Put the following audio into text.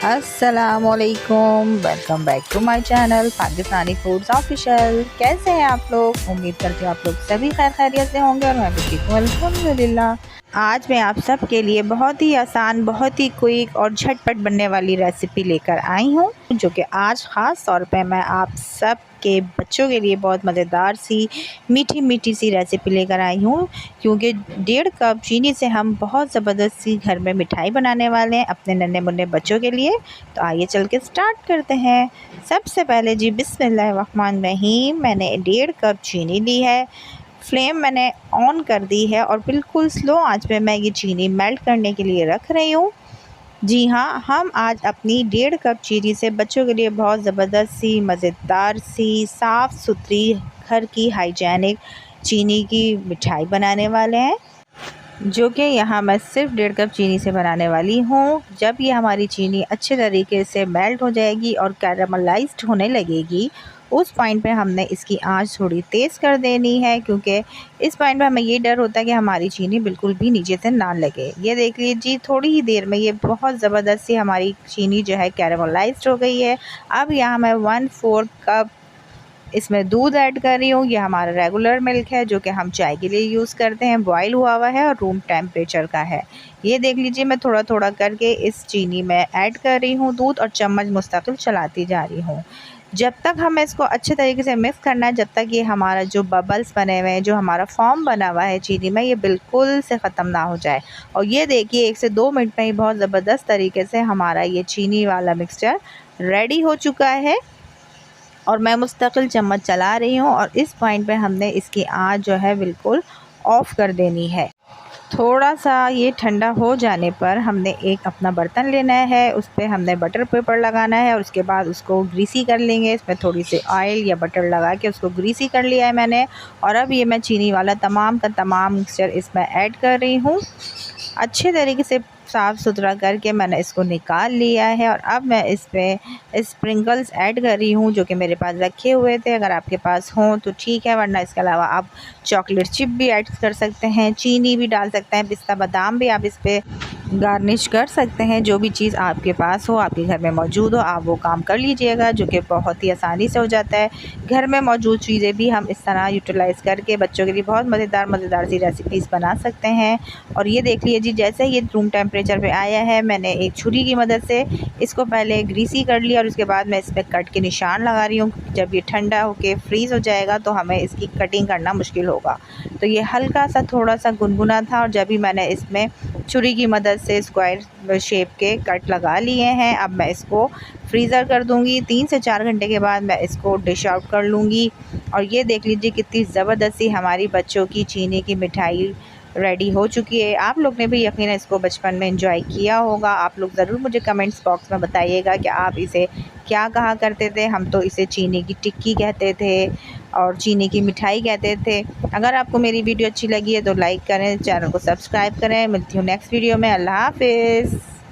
अस्सलामुअलैकुम, welcome back to my channel Pakistani foods official. कैसे हैं आप लोग? उम्मीद करती हूँ आप लोग सभी खैर खैरियत से होंगे और मैं भी ठीक हूँ अल्हम्दुलिल्लाह। आज मैं आप सब के लिए बहुत ही आसान, बहुत ही क्विक और झटपट बनने वाली रेसिपी लेकर आई हूँ, जो कि आज ख़ास तौर पे मैं आप सब के बच्चों के लिए बहुत मज़ेदार सी मीठी मीठी सी रेसिपी लेकर आई हूँ। क्योंकि 1.5 कप चीनी से हम बहुत ज़बरदस्त सी घर में मिठाई बनाने वाले हैं अपने नन्हे मुन्ने बच्चों के लिए। तो आइए चल के स्टार्ट करते हैं। सबसे पहले जी बिस्मिल्लाहिर्रहमानिर्रहीम, मैंने 1.5 कप चीनी ली है। फ्लेम मैंने ऑन कर दी है और बिल्कुल स्लो आंच पे मैं ये चीनी मेल्ट करने के लिए रख रही हूँ। जी हाँ, हम आज अपनी 1.5 कप चीनी से बच्चों के लिए बहुत ज़बरदस्त सी, मज़ेदार सी, साफ़ सुथरी, घर की हाइजेनिक चीनी की मिठाई बनाने वाले हैं, जो कि यहाँ मैं सिर्फ 1.5 कप चीनी से बनाने वाली हूँ। जब ये हमारी चीनी अच्छे तरीके से मेल्ट हो जाएगी और कैरामलाइज्ड होने लगेगी, उस पॉइंट पे हमने इसकी आंच थोड़ी तेज़ कर देनी है, क्योंकि इस पॉइंट पे हमें ये डर होता है कि हमारी चीनी बिल्कुल भी नीचे से ना लगे। ये देख लीजिए, थोड़ी ही देर में ये बहुत ज़बरदस्त सी हमारी चीनी जो है कैरामलाइज्ड हो गई है। अब यहाँ मैं 1/4 कप इसमें दूध ऐड कर रही हूँ। ये हमारा रेगुलर मिल्क है, जो कि हम चाय के लिए यूज़ करते हैं। बॉयल हुआ हुआ है और रूम टेम्परेचर का है। ये देख लीजिए, मैं थोड़ा थोड़ा करके इस चीनी में ऐड कर रही हूँ दूध और चम्मच मुस्तकिल चलाती जा रही हूँ। जब तक हमें इसको अच्छे तरीके से मिक्स करना है, जब तक ये हमारा जो बबल्स बने हुए हैं, जो हमारा फॉर्म बना हुआ है चीनी में, ये बिल्कुल से ख़त्म ना हो जाए। और ये देखिए, 1 से 2 मिनट में ही बहुत ज़बरदस्त तरीके से हमारा ये चीनी वाला मिक्सचर रेडी हो चुका है और मैं मुस्तकिल चम्मच चला रही हूँ। और इस पॉइंट पे हमने इसकी आंच जो है बिल्कुल ऑफ़ कर देनी है। थोड़ा सा ये ठंडा हो जाने पर हमने एक अपना बर्तन लेना है, उस पर हमने बटर पेपर लगाना है और उसके बाद उसको ग्रीसी कर लेंगे। इसमें थोड़ी सी ऑयल या बटर लगा के उसको ग्रीसी कर लिया है मैंने। और अब ये मैं चीनी वाला तमाम का तमाम मिक्सचर इसमें ऐड कर रही हूँ। अच्छे तरीके से साफ़ सुथरा करके मैंने इसको निकाल लिया है। और अब मैं इस पर स्प्रिंकल्स ऐड कर रही हूँ, जो कि मेरे पास रखे हुए थे। अगर आपके पास हों तो ठीक है, वरना इसके अलावा आप चॉकलेट चिप भी ऐड कर सकते हैं, चीनी भी डाल सकते हैं, पिस्ता बादाम भी आप इस पर गार्निश कर सकते हैं। जो भी चीज़ आपके पास हो, आपके घर में मौजूद हो, आप वो काम कर लीजिएगा, जो कि बहुत ही आसानी से हो जाता है। घर में मौजूद चीज़ें भी हम इस तरह यूटिलाइज़ करके बच्चों के लिए बहुत मज़ेदार सी रेसिपीज़ बना सकते हैं। और ये देख लीजिए, जैसे ये रूम टेम्परेचर पे आया है, मैंने एक छुरी की मदद से इसको पहले ग्रीसी कर लिया और उसके बाद मैं इस पर कट के निशान लगा रही हूँ। जब ये ठंडा होके फ्रीज़ हो जाएगा तो हमें इसकी कटिंग करना मुश्किल होगा। तो ये हल्का सा थोड़ा सा गुनगुना था और जब भी मैंने इसमें छुरी की मदद से स्क्वायर शेप के कट लगा लिए हैं, अब मैं इसको फ्रीज़र कर दूंगी। 3 से 4 घंटे के बाद मैं इसको डिश आउट कर लूँगी। और ये देख लीजिए, कितनी ज़बरदस्ती हमारी बच्चों की चीनी की मिठाई रेडी हो चुकी है। आप लोग ने भी यकीनन इसको बचपन में एंजॉय किया होगा। आप लोग ज़रूर मुझे कमेंट्स बॉक्स में बताइएगा कि आप इसे क्या कहा करते थे। हम तो इसे चीनी की टिक्की कहते थे और चीनी की मिठाई कहते थे। अगर आपको मेरी वीडियो अच्छी लगी है तो लाइक करें, चैनल को सब्सक्राइब करें। मिलती हूँ नेक्स्ट वीडियो में। अल्लाह हाफ़िज़।